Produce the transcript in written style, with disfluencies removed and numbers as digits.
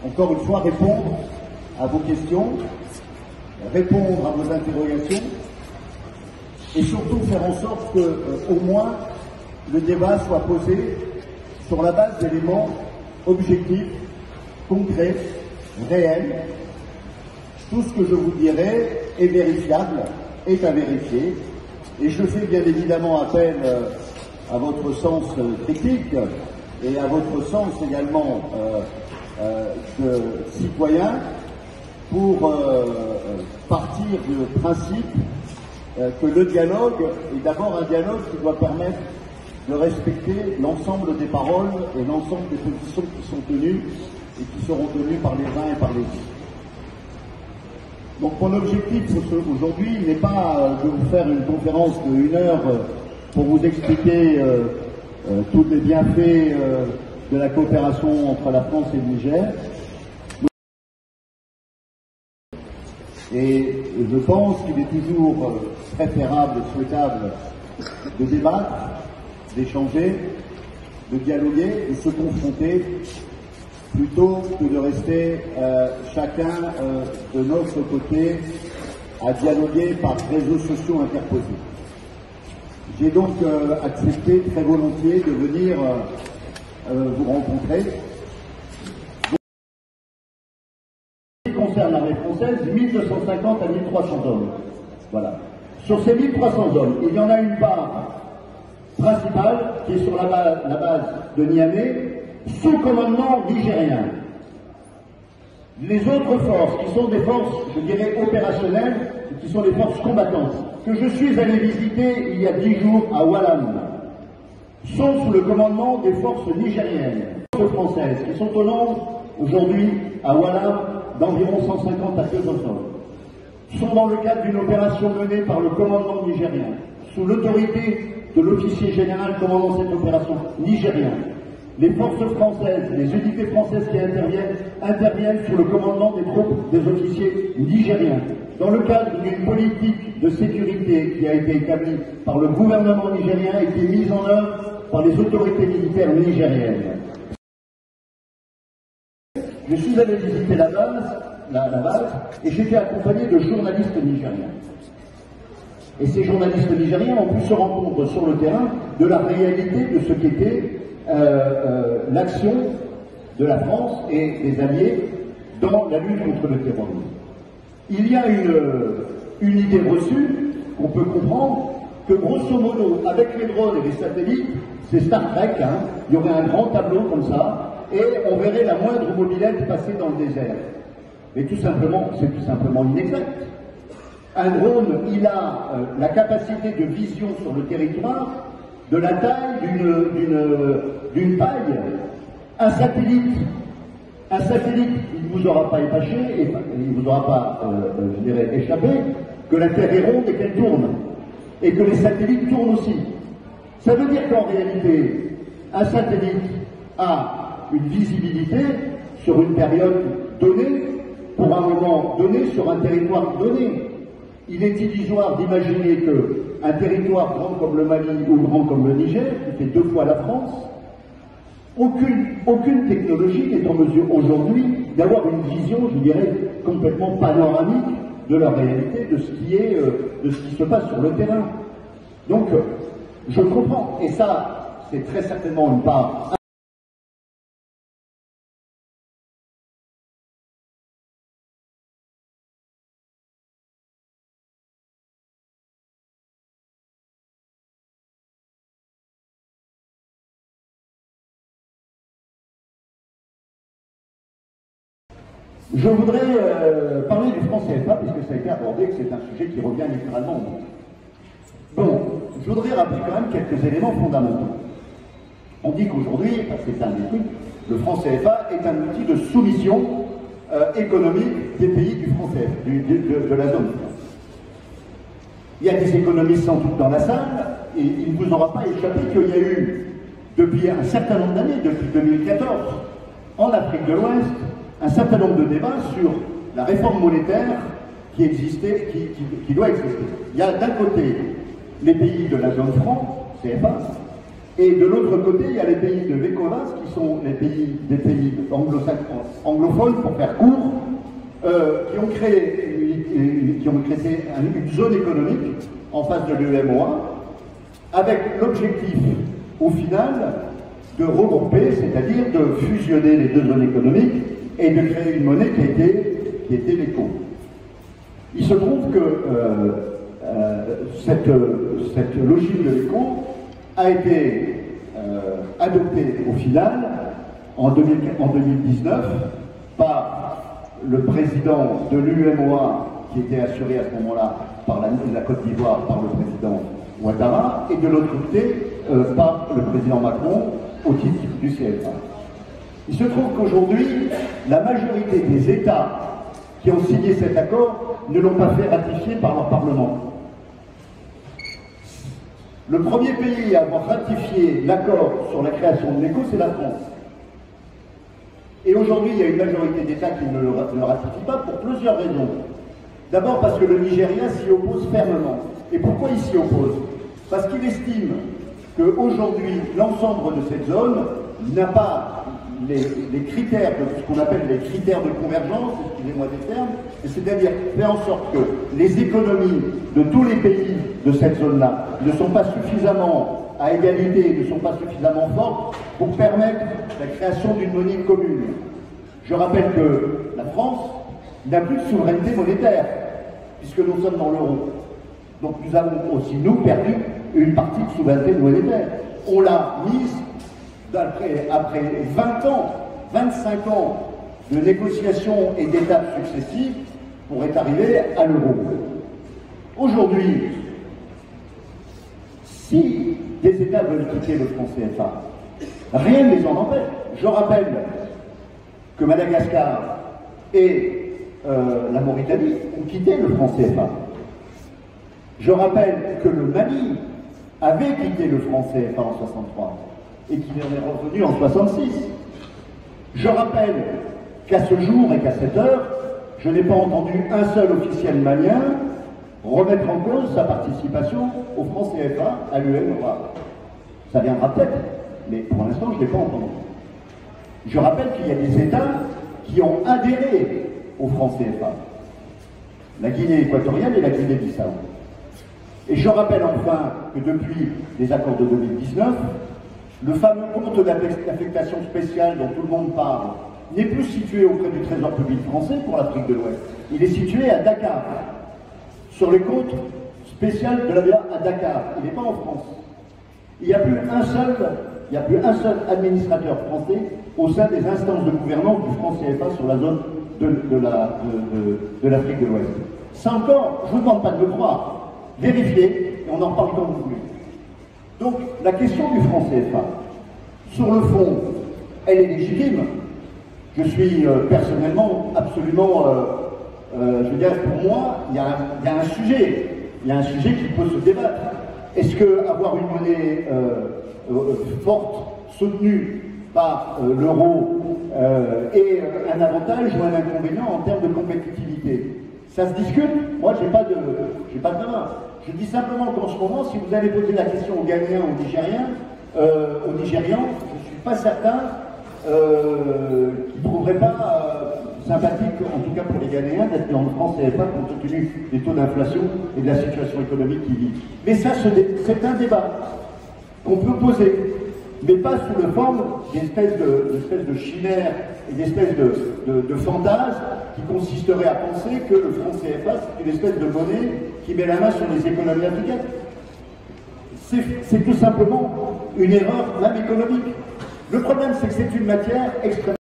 encore une fois, répondre à vos questions, répondre à vos interrogations, et surtout faire en sorte que, au moins, le débat soit posé sur la base d'éléments objectifs, concrets, réels. Tout ce que je vous dirai est vérifiable, est à vérifier, et je fais bien évidemment appel à votre sens critique et à votre sens également de citoyen pour partir du principe que le dialogue est d'abord un dialogue qui doit permettre de respecter l'ensemble des paroles et l'ensemble des positions qui sont tenues et qui seront tenues par les uns et par les autres. Donc mon objectif aujourd'hui n'est pas de vous faire une conférence de 1 heure pour vous expliquer tous les bienfaits de la coopération entre la France et le Niger. Et je pense qu'il est toujours préférable et souhaitable de débattre, d'échanger, de dialoguer, de se confronter, plutôt que de rester chacun de notre côté à dialoguer par réseaux sociaux interposés. J'ai donc accepté très volontiers de venir vous rencontrer. Concerne l'armée française, 1250 à 1300 hommes. Voilà. Sur ces 1300 hommes, il y en a une part principale qui est sur la base de Niamey, sous commandement nigérien. Les autres forces, qui sont des forces, je dirais, opérationnelles, qui sont des forces combattantes, que je suis allé visiter il y a 10 jours à Wallam, sont sous le commandement des forces nigériennes, des forces françaises, qui sont au nombre, aujourd'hui, à Wallam, d'environ 150 à 200 hommes, sont dans le cadre d'une opération menée par le commandement nigérien, sous l'autorité de l'officier général commandant cette opération nigérien. Les forces françaises, les unités françaises qui interviennent sous le commandement des troupes des officiers nigériens, dans le cadre d'une politique de sécurité qui a été établie par le gouvernement nigérien et qui est mise en œuvre par les autorités militaires nigériennes. Je suis allé visiter la base, et j'étais accompagné de journalistes nigériens. Et ces journalistes nigériens ont pu se rendre compte sur le terrain de la réalité de ce qu'était l'action de la France et des alliés dans la lutte contre le terrorisme. Il y a une idée reçue qu'on peut comprendre que grosso modo, avec les drones et les satellites, c'est Star Trek, hein, il y aurait un grand tableau comme ça, et on verrait la moindre mobilette passer dans le désert. Mais tout simplement, c'est tout simplement inexact. Un drone, il a la capacité de vision sur le territoire de la taille d'une paille. Un satellite, il ne vous aura pas épaché, et il ne vous aura pas, je dirais, échappé, que la Terre est ronde et qu'elle tourne, et que les satellites tournent aussi. Ça veut dire qu'en réalité, un satellite a une visibilité sur une période donnée, pour un moment donné, sur un territoire donné. Il est illusoire d'imaginer qu'un territoire grand comme le Mali ou grand comme le Niger, qui fait 2 fois la France, aucune technologie n'est en mesure aujourd'hui d'avoir une vision, je dirais, complètement panoramique de la réalité, de ce qui se passe sur le terrain. Donc, je comprends, et ça, c'est très certainement une part. Je voudrais parler du franc CFA, puisque ça a été abordé, que c'est un sujet qui revient littéralement au monde. Bon, je voudrais rappeler quand même quelques éléments fondamentaux. On dit qu'aujourd'hui, parce que c'est un des trucs, le franc CFA est un outil de soumission économique des pays du franc CFA, de la zone franc. Il y a des économistes sans doute dans la salle, et il ne vous aura pas échappé qu'il y a eu, depuis un certain nombre d'années, depuis 2014, en Afrique de l'Ouest, un certain nombre de débats sur la réforme monétaire qui existait, qui doit exister. Il y a d'un côté les pays de la zone franc, CFA, et de l'autre côté, il y a les pays de l'ECOWAS, chinoises, qui sont des pays anglophones, pour faire court, qui ont créé une zone économique en face de l'UEMOA, avec l'objectif, au final, de regrouper, c'est-à-dire de fusionner les deux zones économiques et de créer une monnaie qui était l'éco. Il se trouve que cette logique de l'éco a été adoptée au final en 2019 par le président de l'UEMOA, qui était assuré à ce moment-là par la Côte d'Ivoire, par le président Ouattara, et de l'autre côté par le président Macron au titre du CFA. Il se trouve qu'aujourd'hui, la majorité des États qui ont signé cet accord ne l'ont pas fait ratifier par leur Parlement. Le premier pays à avoir ratifié l'accord sur la création de l'éco, c'est la France. Et aujourd'hui, il y a une majorité d'États qui ne le ratifient pas pour plusieurs raisons. D'abord parce que le Nigeria s'y oppose fermement. Et pourquoi il s'y oppose? Parce qu'il estime qu'aujourd'hui, l'ensemble de cette zone n'a pas les critères de ce qu'on appelle les critères de convergence, excusez-moi des termes, c'est-à-dire faire en sorte que les économies de tous les pays de cette zone-là ne sont pas suffisamment à égalité, ne sont pas suffisamment fortes pour permettre la création d'une monnaie commune. Je rappelle que la France n'a plus de souveraineté monétaire, puisque nous sommes dans l'euro. Donc nous avons aussi, nous, perdu une partie de souveraineté monétaire. On l'a mise après 20 ans, 25 ans de négociations et d'étapes successives pour être arrivé à l'euro. Aujourd'hui, si des États veulent quitter le franc CFA, rien ne les en empêche. Je rappelle que Madagascar et la Mauritanie ont quitté le franc CFA. Je rappelle que le Mali avait quitté le franc CFA en 63 et qu'il en est revenu en 66. Je rappelle qu'à ce jour et qu'à cette heure, je n'ai pas entendu un seul officiel malien remettre en cause sa participation au franc CFA à l'UEMOA. Ça viendra peut-être, mais pour l'instant, je ne l'ai pas entendu. Je rappelle qu'il y a des États qui ont adhéré au franc CFA. La Guinée équatoriale et la Guinée-Bissau. Et je rappelle enfin que depuis les accords de 2019, le fameux compte d'affectation spéciale dont tout le monde parle n'est plus situé auprès du Trésor public français pour l'Afrique de l'Ouest. Il est situé à Dakar, sur les comptes spéciaux de la BA à Dakar. Il n'est pas en France. Il n'y a plus un seul administrateur français au sein des instances de gouvernance du franc CFA sur la zone de l'Afrique de l'Ouest. Ça encore, je ne vous demande pas de le croire. Vérifiez, et on en parle quand vous voulez. Donc, la question du franc CFA, sur le fond, elle est légitime. Je suis personnellement absolument, je veux dire, pour moi, il y a un sujet qui peut se débattre. Est-ce qu'avoir une monnaie forte, soutenue par l'euro, est un avantage ou un inconvénient en termes de compétitivité? Ça se discute. Moi, j'ai pas de main. Je dis simplement qu'en ce moment, si vous allez poser la question aux Ghanéens, aux Nigérians, je ne suis pas certain qu'ils ne trouveraient pas sympathique, en tout cas pour les Ghanéens, d'être dans le franc CFA compte tenu des taux d'inflation et de la situation économique qu'ils vivent. Mais ça, c'est un débat qu'on peut poser, mais pas sous la forme d'espèces de chimères et d'espèces de fantasmes qui consisteraient à penser que le franc CFA, c'est une espèce de monnaie qui met la main sur les économies africaines. C'est tout simplement une erreur même économique. Le problème, c'est que c'est une matière extrêmement